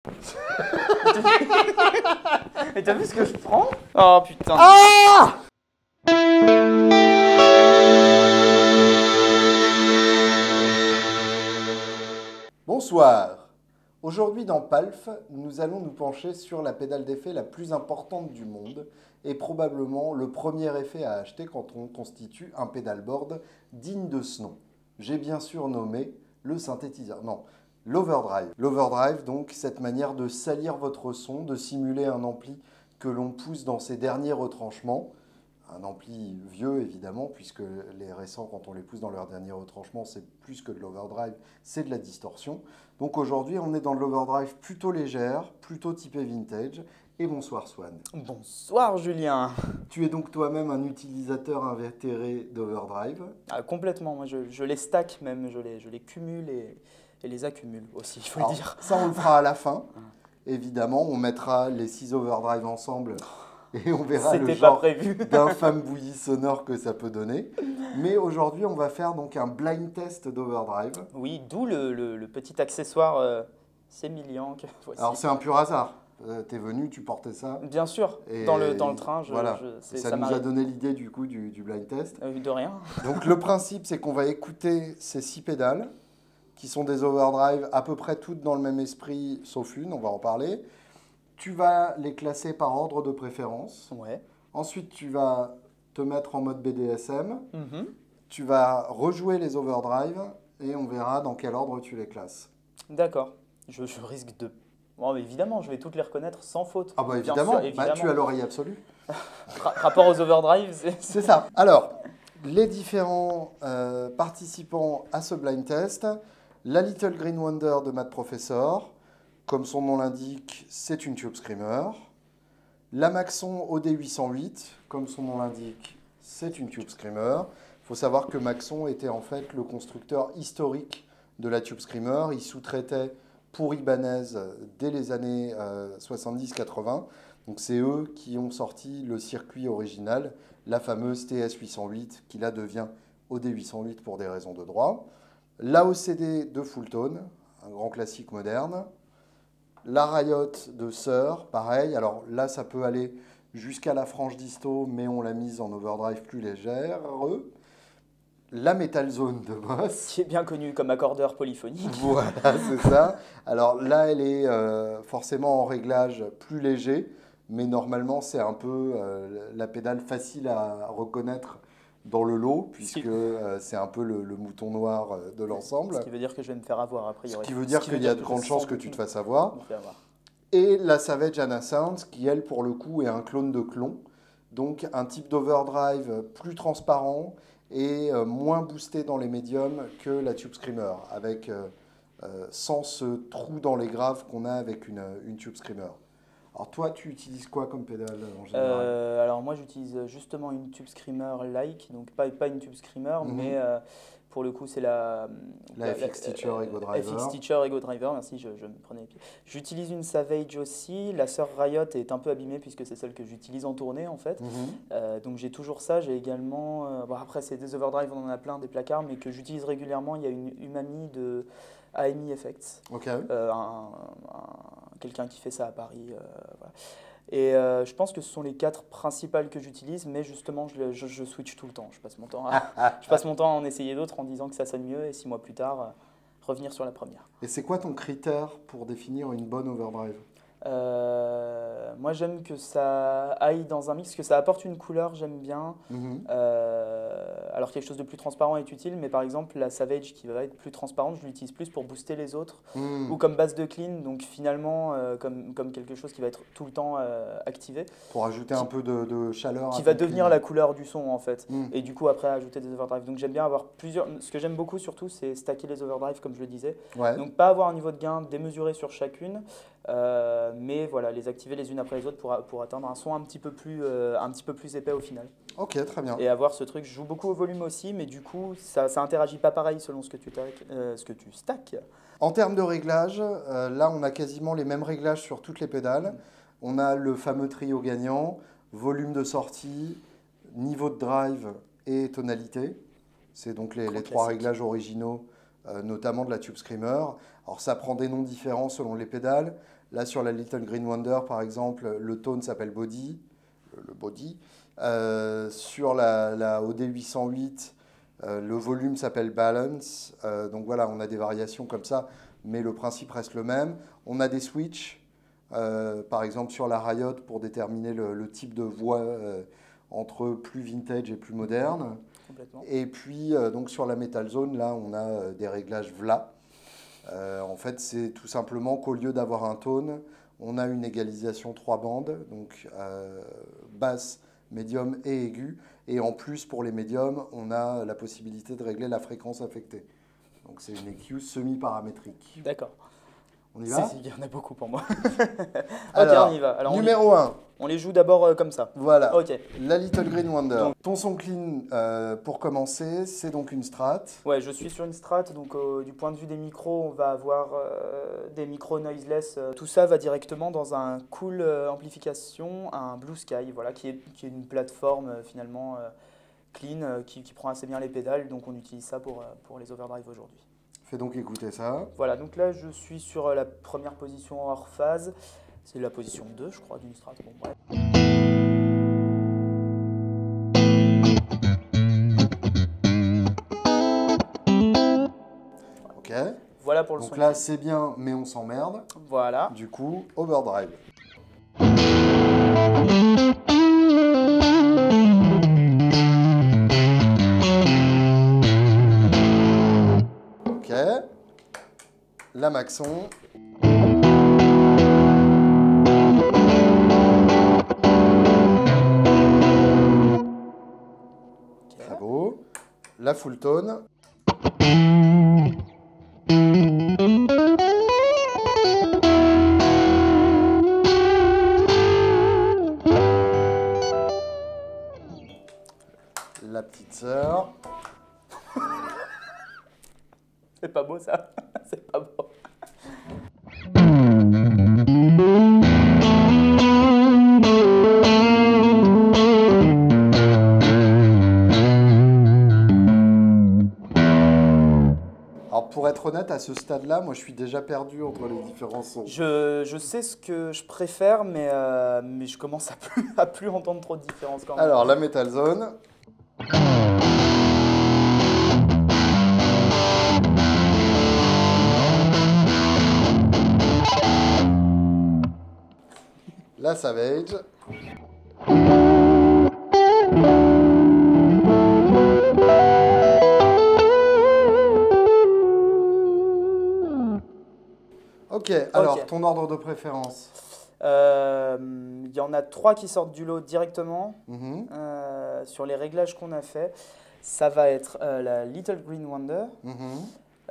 Mais t'as vu ce que je prends? Oh putain. Ah! Bonsoir. Aujourd'hui dans PALF, nous allons nous pencher sur la pédale d'effet la plus importante du monde et probablement le premier effet à acheter quand on constitue un pédalboard digne de ce nom. J'ai bien sûr nommé le synthétiseur. Non, l'overdrive. L'overdrive, donc, cette manière de salir votre son, de simuler un ampli que l'on pousse dans ses derniers retranchements. Un ampli vieux, évidemment, puisque les récents, quand on les pousse dans leur dernier retranchement, c'est plus que de l'overdrive, c'est de la distorsion. Donc aujourd'hui, on est dans de l'overdrive plutôt légère, plutôt typé vintage. Et bonsoir Swan. Bonsoir Julien. Tu es donc toi-même un utilisateur invétéré d'overdrive. Ah, complètement, moi je les stack même, je les cumule et les accumule aussi, il faut le dire. Ça, on le fera à la fin. Évidemment, on mettra les 6 overdrive ensemble et on verra le genre d'infâme bouillie sonore que ça peut donner. Mais aujourd'hui, on va faire donc un blind test d'overdrive. Oui, d'où le petit accessoire sémillant que voici. Alors c'est un pur hasard. T'es venu, tu portais ça. Bien sûr, dans le train. Voilà. Ça nous a donné l'idée du coup du blind test. De rien. Donc le principe, c'est qu'on va écouter ces 6 pédales, qui sont des overdrive à peu près toutes dans le même esprit, sauf une, on va en parler. Tu vas les classer par ordre de préférence. Ouais. Ensuite, tu vas te mettre en mode BDSM. Tu vas rejouer les overdrive et on verra dans quel ordre tu les classes. D'accord. Je risque de... Bon, évidemment, je vais toutes les reconnaître sans faute. Ah bah évidemment, sûr, évidemment. Bah, tu as l'oreille absolue. Rapport aux overdrive, c'est ça. Alors, les différents participants à ce blind test, la Little Green Wonder de Matt Professor, comme son nom l'indique, c'est une Tube Screamer. La Maxon OD808, comme son nom l'indique, c'est une Tube Screamer. Il faut savoir que Maxon était en fait le constructeur historique de la Tube Screamer. Il sous-traitait pour Ibanez dès les années 70-80. Donc c'est eux qui ont sorti le circuit original, la fameuse TS808, qui là devient OD808 pour des raisons de droit. La OCD de Fulltone, un grand classique moderne. La Riot de Shure, pareil. Alors là, ça peut aller jusqu'à la frange disto, mais on l'a mise en overdrive plus légère. La Metal Zone de Boss. Qui est bien connue comme accordeur polyphonique. Voilà, c'est ça. Alors là, elle est forcément en réglage plus léger, mais normalement, c'est un peu la pédale facile à reconnaître dans le lot, puisque c'est un peu le mouton noir de l'ensemble. Ce qui veut dire que je vais me faire avoir, a priori. Ce qui veut dire qu'il y a de grandes chances que tu te fasses avoir. Et la Savage Anna Sounds, qui elle, pour le coup, est un clone de clon. Donc un type d'overdrive plus transparent et moins boosté dans les médiums que la Tube Screamer, avec sans ce trou dans les graves qu'on a avec une Tube Screamer. Alors toi, tu utilises quoi comme pédale en général? Alors moi, j'utilise justement une Tube Screamer-like, donc pas une Tube Screamer, mais pour le coup, c'est la FX Teacher Ego Driver. FX Teacher Ego Driver, merci, je me prenais les pieds. J'utilise une Savage aussi. La sœur Riot est un peu abîmée puisque c'est celle que j'utilise en tournée en fait. Donc j'ai toujours ça. J'ai également, bon, après c'est des overdrive, on en a plein, des placards, mais que j'utilise régulièrement. Il y a une Umami de AMI Effects. Quelqu'un qui fait ça à Paris. Voilà. Et je pense que ce sont les 4 principales que j'utilise, mais justement, je switch tout le temps. Je passe mon temps à en essayer d'autres en disant que ça sonne mieux et 6 mois plus tard, revenir sur la première. Et c'est quoi ton critère pour définir une bonne overdrive? Moi, j'aime que ça aille dans un mix, que ça apporte une couleur, j'aime bien. Alors, quelque chose de plus transparent est utile, mais par exemple, la Savage qui va être plus transparente, je l'utilise plus pour booster les autres, ou comme base de clean, donc finalement, comme quelque chose qui va être tout le temps activé. Pour ajouter un peu de chaleur. Qui va devenir la couleur du son, en fait. Et du coup, après, ajouter des overdrive. Donc, j'aime bien avoir plusieurs... Ce que j'aime beaucoup, surtout, c'est stacker les overdrive, comme je le disais. Donc, pas avoir un niveau de gain démesuré sur chacune, mais voilà, les activer les unes après les autres pour atteindre un son un petit peu plus épais au final. Ok, très bien. Et avoir ce truc, je joue beaucoup au volume aussi, mais du coup, ça interagit pas pareil selon ce que tu stacks. En termes de réglage, là, on a quasiment les mêmes réglages sur toutes les pédales. On a le fameux trio gagnant, volume de sortie, niveau de drive et tonalité. C'est donc les 3 réglages originaux, notamment de la Tube Screamer. Alors, ça prend des noms différents selon les pédales. Là, sur la Little Green Wonder, par exemple, le tone s'appelle Body, le Body. Sur la OD 808, le volume s'appelle Balance. Donc voilà, on a des variations comme ça, mais le principe reste le même. On a des switches, par exemple sur la Riot, pour déterminer le type de voix entre plus vintage et plus moderne. Et puis, donc sur la Metal Zone, là, on a des réglages VLA. En fait, c'est tout simplement qu'au lieu d'avoir un tone, on a une égalisation 3 bandes, donc basse, médium et aigu. Et en plus, pour les médiums, on a la possibilité de régler la fréquence affectée. Donc c'est une EQ semi-paramétrique. D'accord. On y va? Il y en a beaucoup pour moi. Alors, ok, on y va. Alors, numéro 1. On les joue d'abord comme ça. Voilà, Ok. la Little Green Wonder. Donc, ton son clean, pour commencer, c'est donc une Strat. Ouais, je suis sur une Strat, donc du point de vue des micros, on va avoir des micros noiseless. Tout ça va directement dans un cool amplification, un Blue Sky, voilà, qui est une plateforme finalement clean, qui prend assez bien les pédales, donc on utilise ça pour les overdrive aujourd'hui. Fais donc écouter ça. Voilà, donc là je suis sur la première position hors phase, c'est la position 2 je crois d'une Strat. Bon, bref. Ok. Voilà pour le son. Donc là c'est bien, mais on s'emmerde. Voilà. Du coup, overdrive. Ok. La Maxon. Très beau. La full tone. La petite sœur. C'est pas beau ça. C'est pas beau. Alors pour être honnête, à ce stade-là, moi je suis déjà perdu entre les différents sons. Je sais ce que je préfère, mais je commence à plus entendre trop de différence quand même. Alors la Metal Zone. La Savage. Ok, alors ton ordre de préférence? Il y en a 3 qui sortent du lot directement. Mm-hmm. Sur les réglages qu'on a fait, ça va être la Little Green Wonder,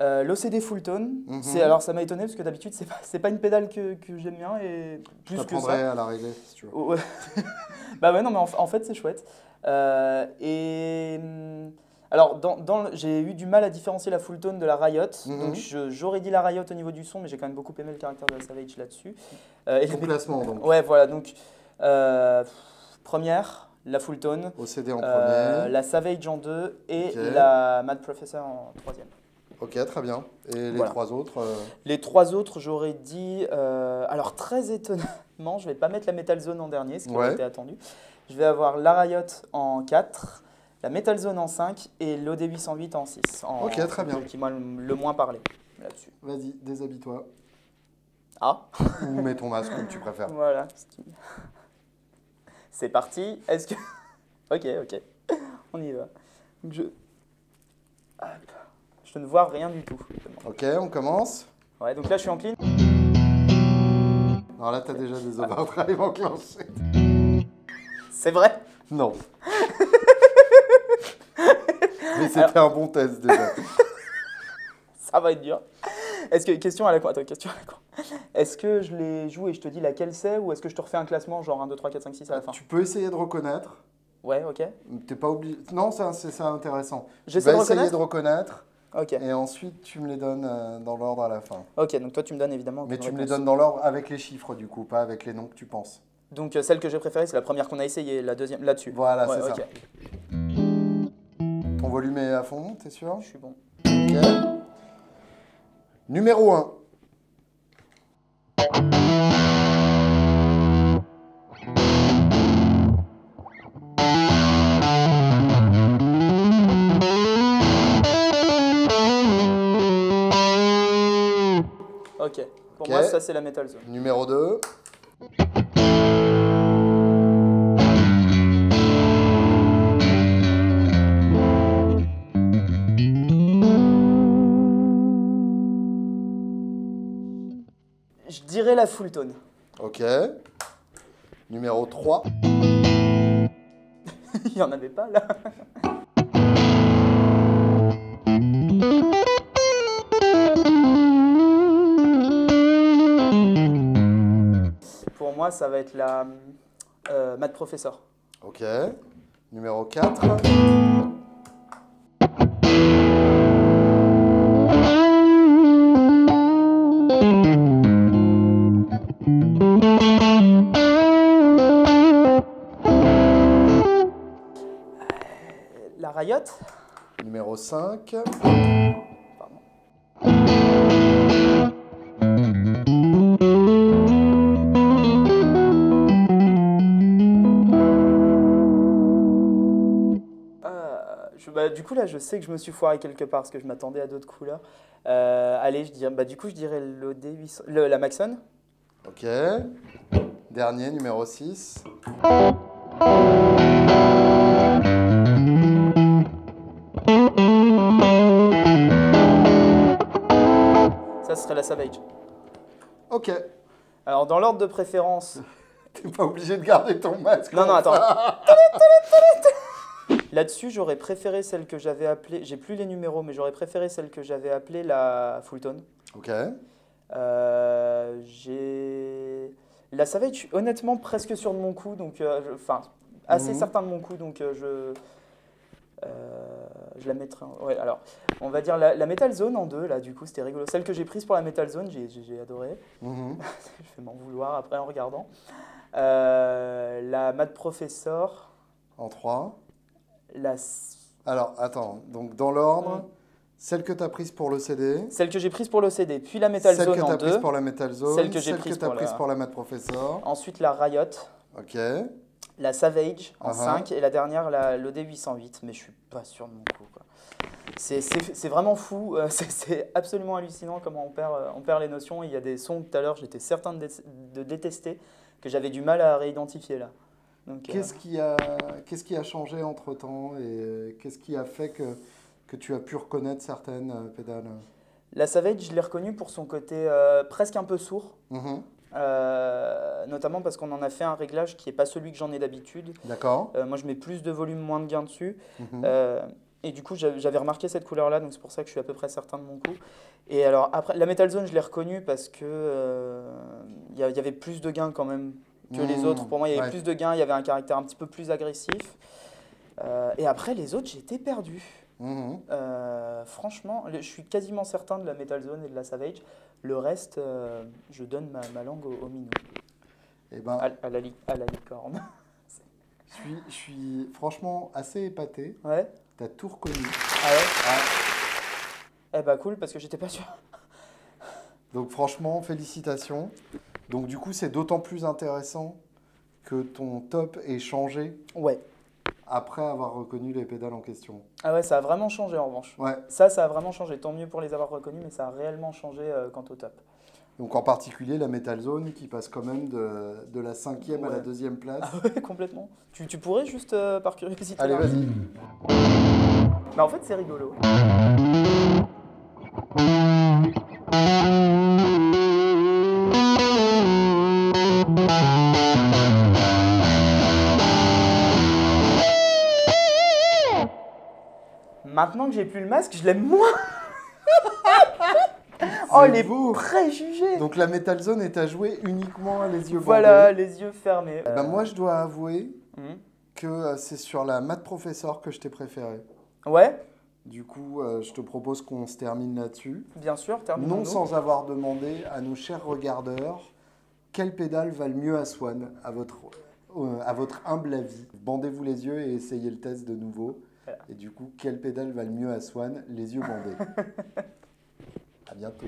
l'OCD Full Tone. Alors ça m'a étonné parce que d'habitude c'est pas une pédale que j'aime bien et plus que ça. T'apprendrais à la régler si tu veux. Ouais. Bah ouais, non mais en fait c'est chouette. Alors j'ai eu du mal à différencier la Full Tone de la Riot, donc j'aurais dit la Riot au niveau du son, mais j'ai quand même beaucoup aimé le caractère de la Savage là-dessus. Ton classement donc. Ouais voilà, donc première, la Full Tone, OCD en premier, la Savage en 2 et la Mad Professor en 3e. Ok, très bien. Et les 3 autres Les 3 autres, j'aurais dit... alors, très étonnamment, je ne vais pas mettre la Metal Zone en dernier, ce qui aurait été attendu. Je vais avoir la Riot en 4, la Metal Zone en 5 et l'OD 808 en 6. Ok, très bien. Qui m'a le moins parlé là-dessus. Vas-y, déshabille-toi. Ah. Ou mets ton masque comme tu préfères. Voilà. C'est parti. Est-ce que... Ok. On y va. Donc je ne vois rien du tout. Ok, on commence. Ouais, donc là je suis en clean. Alors là, tu as déjà des overdrive enclenchés. C'est vrai? Non. Mais c'était un bon test déjà. Ça va être dur. Question à la con. Attends, question à la con. Est-ce que je les joue et je te dis laquelle c'est ou est-ce que je te refais un classement genre 1, 2, 3, 4, 5, 6 à la fin? Tu peux essayer de reconnaître. Ouais, ok. T'es pas obligé. Non, c'est ça intéressant. J'essaie de essayer de reconnaître. Ok. Et ensuite, tu me les donnes dans l'ordre à la fin. Ok, donc toi tu me donnes évidemment. Mais tu me les donnes dans l'ordre avec les chiffres du coup, pas avec les noms que tu penses. Donc celle que j'ai préférée, c'est la première qu'on a essayée, la deuxième là-dessus. Voilà, c'est ça. Ton volume est à fond, t'es sûr? Je suis bon. Ok. Numéro 1. ça c'est la Metal Zone. Numéro 2. Je dirais la Full Tone. Ok. Numéro 3. Il n'y en avait pas là. Pour moi, ça va être la Math Professor. Ok. Numéro 4. La Riot. Numéro 5. Pardon. Du coup là je sais que je me suis foiré quelque part parce que je m'attendais à d'autres couleurs. Allez, du coup je dirais l'OD800, la Maxon. Ok. Dernier, numéro 6. Ça serait la Savage. Ok. Alors dans l'ordre de préférence... T'es pas obligé de garder ton masque. Non, attends. Là-dessus, j'aurais préféré celle que j'avais appelée, j'ai plus les numéros, mais j'aurais préféré celle que j'avais appelée la Full Tone. Ok. J'ai la Savage, honnêtement, presque sûre de mon coup, donc, assez certain de mon coup, donc je la mettrai ouais, alors, on va dire la Metal Zone en 2, là, du coup, c'était rigolo. Celle que j'ai prise pour la Metal Zone, j'ai adoré. Je vais m'en vouloir après en regardant. La Math Professor. En 3. La... Alors, attends, donc dans l'ordre, celle que tu as prise pour le CD. Celle que j'ai prise pour le CD, puis la Metal Zone en 2. Celle que tu as prise pour la Metal Zone. Celle que j'ai prise pour la Math Professor. Ensuite, la Riot. Ok. La Savage en 5 et la dernière, l'OD808, mais je suis pas sûr de mon coup, quoi. C'est vraiment fou, c'est absolument hallucinant comment on perd les notions. Il y a des sons tout à l'heure, j'étais certain de détester, que j'avais du mal à réidentifier là. Qu'est-ce qui a changé entre-temps et qu'est-ce qui a fait que tu as pu reconnaître certaines pédales? La Savage, je l'ai reconnue pour son côté presque un peu sourd. Notamment parce qu'on en a fait un réglage qui n'est pas celui que j'en ai d'habitude. D'accord. Moi, je mets plus de volume, moins de gain dessus. Et du coup, j'avais remarqué cette couleur-là, donc c'est pour ça que je suis à peu près certain de mon coup. Et alors, après, la Metal Zone, je l'ai reconnue parce que y avait plus de gains quand même que les autres. Pour moi, il y avait plus de gains, il y avait un caractère un petit peu plus agressif. Et après, les autres, j'étais perdu. Franchement, je suis quasiment certain de la Metal Zone et de la Savage. Le reste, je donne ma langue au minou. Eh ben, à la licorne. Je suis franchement assez épaté. Ouais. T'as tout reconnu. Ah ouais. Eh bah cool, parce que j'étais pas sûr. Donc franchement, félicitations. Donc du coup, c'est d'autant plus intéressant que ton top ait changé. Ouais. Après avoir reconnu les pédales en question. Ah ouais, ça a vraiment changé en revanche. Ouais. Ça a vraiment changé. Tant mieux pour les avoir reconnus, mais ça a réellement changé quant au top. Donc en particulier la Metal Zone qui passe quand même de la 5e à la 2e place. Ah ouais, complètement. Tu pourrais juste par curiosité. Allez, vas-y. Bah en fait, c'est rigolo. Maintenant que j'ai plus le masque, je l'aime moins. Oh, les préjugés! Donc la Metal Zone est à jouer uniquement les yeux bandés. Voilà, les yeux fermés. Moi, je dois avouer que c'est sur la Math Professor que je t'ai préféré. Ouais. Du coup, je te propose qu'on se termine là-dessus. Bien sûr, terminons-nous. Non sans avoir demandé à nos chers regardeurs quelle pédale va le mieux à Swan, à votre humble avis. Bandez-vous les yeux et essayez le test de nouveau. Voilà. Et du coup, quelle pédale va le mieux à Swan? Les yeux bandés. À bientôt.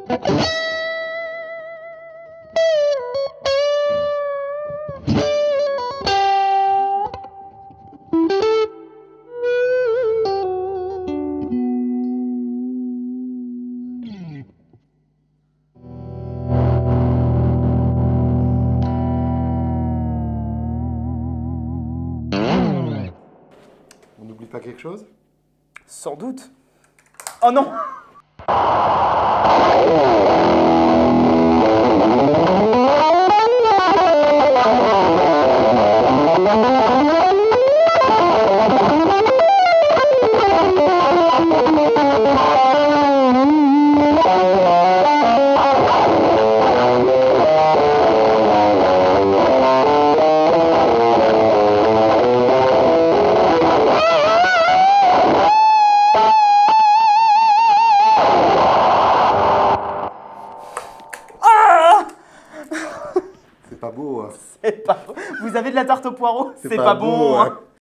On n'oublie pas quelque chose? Sans doute. Oh non! C'est pas beau, hein. C'est pas... Vous avez de la tarte au poireau? C'est pas pas beau, bon, hein. hein.